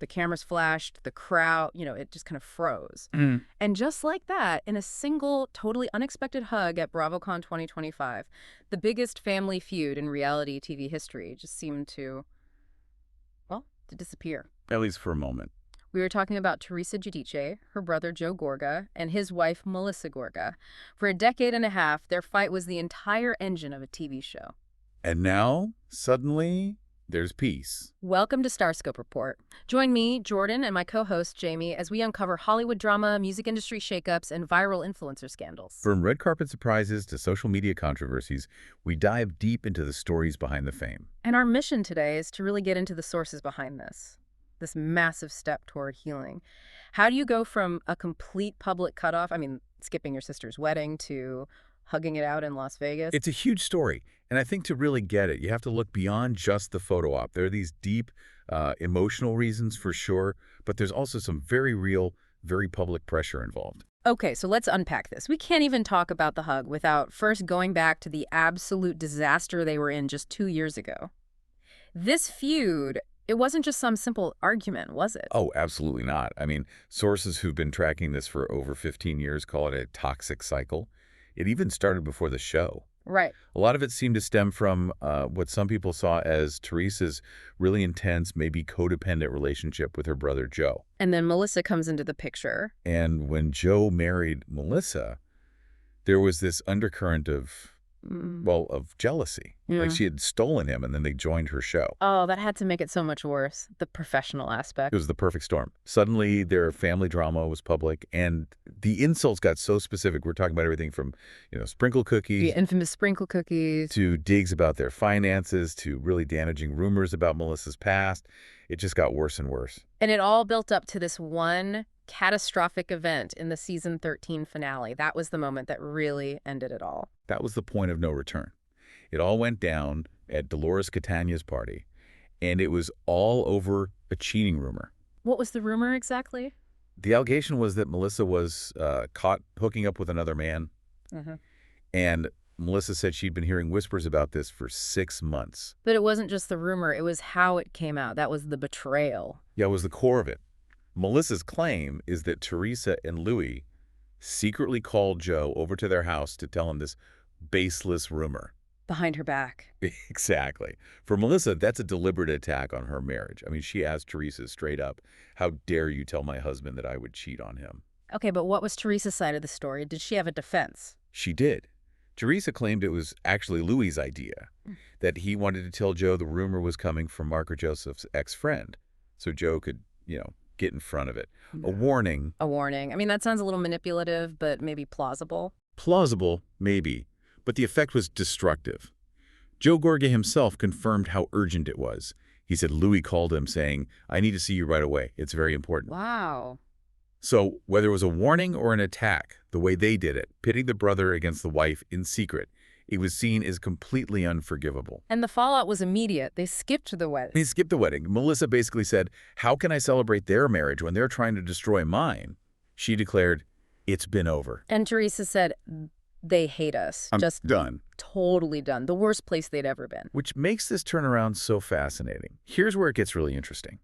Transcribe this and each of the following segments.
The cameras flashed, the crowd, it just kind of froze. And just like that, in a single, totally unexpected hug at BravoCon 2025, the biggest family feud in reality TV history just seemed to, well, to disappear. At least for a moment. We were talking about Teresa Giudice, her brother Joe Gorga, and his wife Melissa Gorga. For a decade and a half, their fight was the entire engine of a TV show. And now, suddenly, there's peace. Welcome to Starscope Report. Join me, Jordan, and my co-host, Jamie, as we uncover Hollywood drama, music industry shakeups, and viral influencer scandals. From red carpet surprises to social media controversies, we dive deep into the stories behind the fame. And our mission today is to really get into the sources behind this massive step toward healing. How do you go from a complete public cutoff, skipping your sister's wedding, to hugging it out in Las Vegas? It's a huge story, and I think to really get it, you have to look beyond just the photo op. There are these deep emotional reasons for sure, but there's also some very real, very public pressure involved. Okay, so let's unpack this. We can't even talk about the hug without first going back to the absolute disaster they were in just 2 years ago. This feud, it wasn't just some simple argument, was it? Oh, absolutely not. Sources who've been tracking this for over 15 years call it a toxic cycle. It even started before the show. Right. A lot of it seemed to stem from what some people saw as Teresa's really intense, maybe codependent relationship with her brother Joe. And then Melissa comes into the picture. And when Joe married Melissa, there was this undercurrent of jealousy. Yeah. Like she had stolen him, and then they joined her show. Oh, that had to make it so much worse, the professional aspect. It was the perfect storm. Suddenly, their family drama was public, and the insults got so specific. We're talking about everything from, sprinkle cookies. The infamous sprinkle cookies. To digs about their finances, to really damaging rumors about Melissa's past. It just got worse and worse. And it all built up to this one catastrophic event in the season 13 finale. That was the moment that really ended it all. That was the point of no return. It all went down at Dolores Catania's party, and it was all over a cheating rumor. What was the rumor exactly? The allegation was that Melissa was caught hooking up with another man, and Melissa said she'd been hearing whispers about this for 6 months. But it wasn't just the rumor, it was how it came out. That was the betrayal. Yeah, it was the core of it. Melissa's claim is that Teresa and Louis secretly called Joe over to their house to tell him this baseless rumor. Behind her back. Exactly. For Melissa, that's a deliberate attack on her marriage. She asked Teresa straight up, "How dare you tell my husband that I would cheat on him?" Okay, but what was Teresa's side of the story? Did she have a defense? She did. Teresa claimed it was actually Louis' idea, that he wanted to tell Joe the rumor was coming from Marco Joseph's ex-friend, so Joe could, get in front of it. A warning. A warning. That sounds a little manipulative, but maybe plausible. Plausible, maybe, but the effect was destructive. Joe Gorga himself confirmed how urgent it was. He said Louis called him saying, "I need to see you right away. It's very important." Wow. So whether it was a warning or an attack, the way they did it, pitting the brother against the wife in secret, it was seen as completely unforgivable. And the fallout was immediate. They skipped the wedding. They skipped the wedding. Melissa basically said, "How can I celebrate their marriage when they're trying to destroy mine?" She declared, "It's been over." And Teresa said, "They hate us." I'm just done. Totally done. The worst place they'd ever been. Which makes this turnaround so fascinating. Here's where it gets really interesting.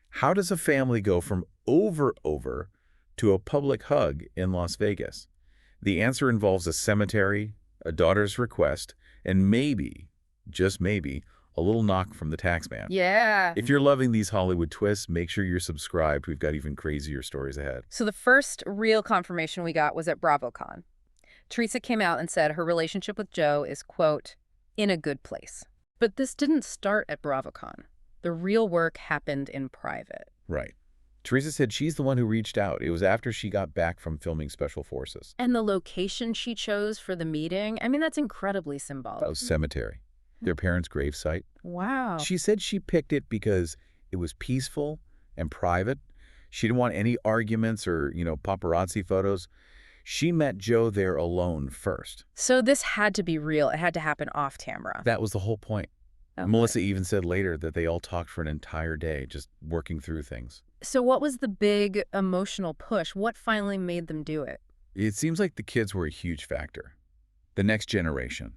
How does a family go from over to a public hug in Las Vegas? The answer involves a cemetery, a daughter's request, and maybe, just maybe, a little knock from the taxman. Yeah. If you're loving these Hollywood twists, make sure you're subscribed. We've got even crazier stories ahead. So the first real confirmation we got was at BravoCon. Teresa came out and said her relationship with Joe is, quote, in a good place. But this didn't start at BravoCon. The real work happened in private. Right. Teresa said she's the one who reached out. It was after she got back from filming Special Forces. And the location she chose for the meeting, that's incredibly symbolic. That was cemetery. Their parents' gravesite. Wow. She said she picked it because it was peaceful and private. She didn't want any arguments or, paparazzi photos. She met Joe there alone first. So this had to be real. It had to happen off camera. That was the whole point. Okay. Melissa even said later that they all talked for an entire day, just working through things. So what was the big emotional push? What finally made them do it? It seems like the kids were a huge factor. The next generation.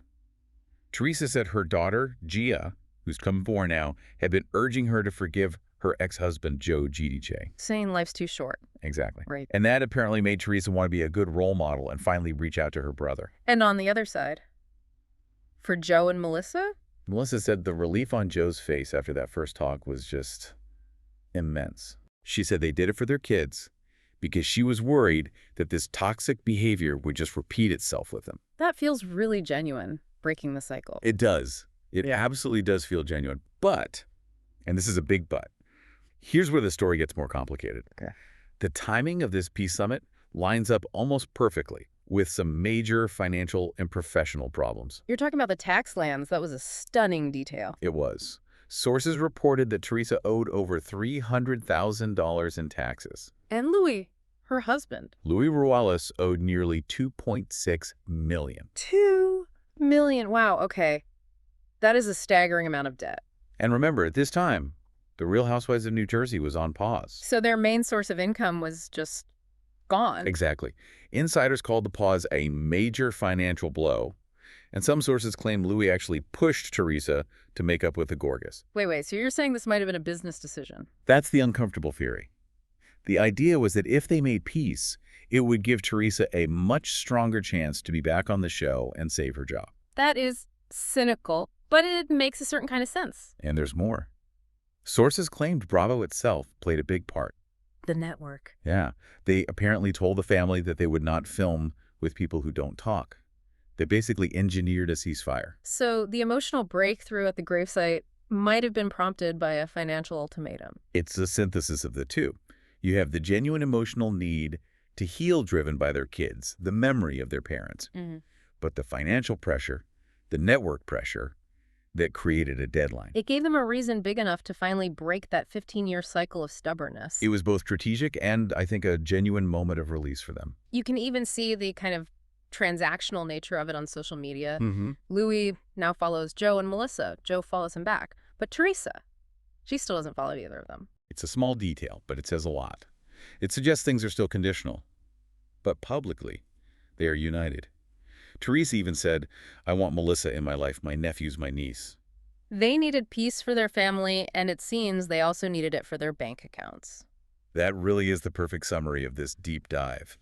Teresa said her daughter, Gia, who's come 4 now, had been urging her to forgive her ex-husband, Gia Giudice. Saying life's too short. Exactly. Right. And that apparently made Teresa want to be a good role model and finally reach out to her brother. And on the other side, for Joe and Melissa? Melissa said the relief on Joe's face after that first talk was just immense. She said they did it for their kids because she was worried that this toxic behavior would just repeat itself with them. That feels really genuine, breaking the cycle. It does. It absolutely does feel genuine. But, and this is a big but, here's where the story gets more complicated. Okay. The timing of this peace summit lines up almost perfectly with some major financial and professional problems. You're talking about the tax lands. That was a stunning detail. It was. Sources reported that Teresa owed over $300,000 in taxes. And Louis, her husband. Louis Ruales owed nearly $2.6 million. $2 million. Wow, okay. That is a staggering amount of debt. And remember, at this time, the Real Housewives of New Jersey was on pause. So their main source of income was just gone. Exactly. Insiders called the pause a major financial blow, and some sources claim Louis actually pushed Teresa to make up with the Gorgas. Wait, so you're saying this might have been a business decision? That's the uncomfortable theory. The idea was that if they made peace, it would give Teresa a much stronger chance to be back on the show and save her job. That is cynical, but it makes a certain kind of sense. And there's more. Sources claimed Bravo itself played a big part. The network. Yeah. They apparently told the family that they would not film with people who don't talk. They basically engineered a ceasefire. So the emotional breakthrough at the gravesite might have been prompted by a financial ultimatum. It's a synthesis of the two. You have the genuine emotional need to heal driven by their kids, the memory of their parents. But the financial pressure, the network pressure, that created a deadline. It gave them a reason big enough to finally break that 15-year cycle of stubbornness. It was both strategic and, I think, a genuine moment of release for them. You can even see the kind of transactional nature of it on social media. Mm-hmm. Louis now follows Joe and Melissa. Joe follows him back. But Teresa, she still doesn't follow either of them. It's a small detail, but it says a lot. It suggests things are still conditional. But publicly, they are united. Teresa even said, I want Melissa in my life. My nephew's my niece. They needed peace for their family, and it seems they also needed it for their bank accounts. That really is the perfect summary of this deep dive.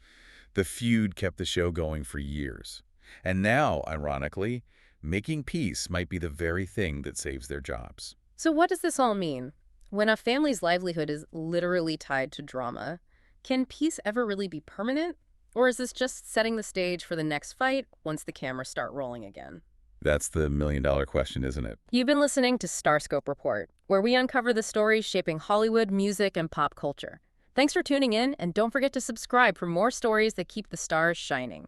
The feud kept the show going for years. And now, ironically, making peace might be the very thing that saves their jobs. So what does this all mean? When a family's livelihood is literally tied to drama, can peace ever really be permanent? Or is this just setting the stage for the next fight once the cameras start rolling again? That's the million-dollar question, isn't it? You've been listening to Starscope Report, where we uncover the stories shaping Hollywood, music, and pop culture. Thanks for tuning in, and don't forget to subscribe for more stories that keep the stars shining.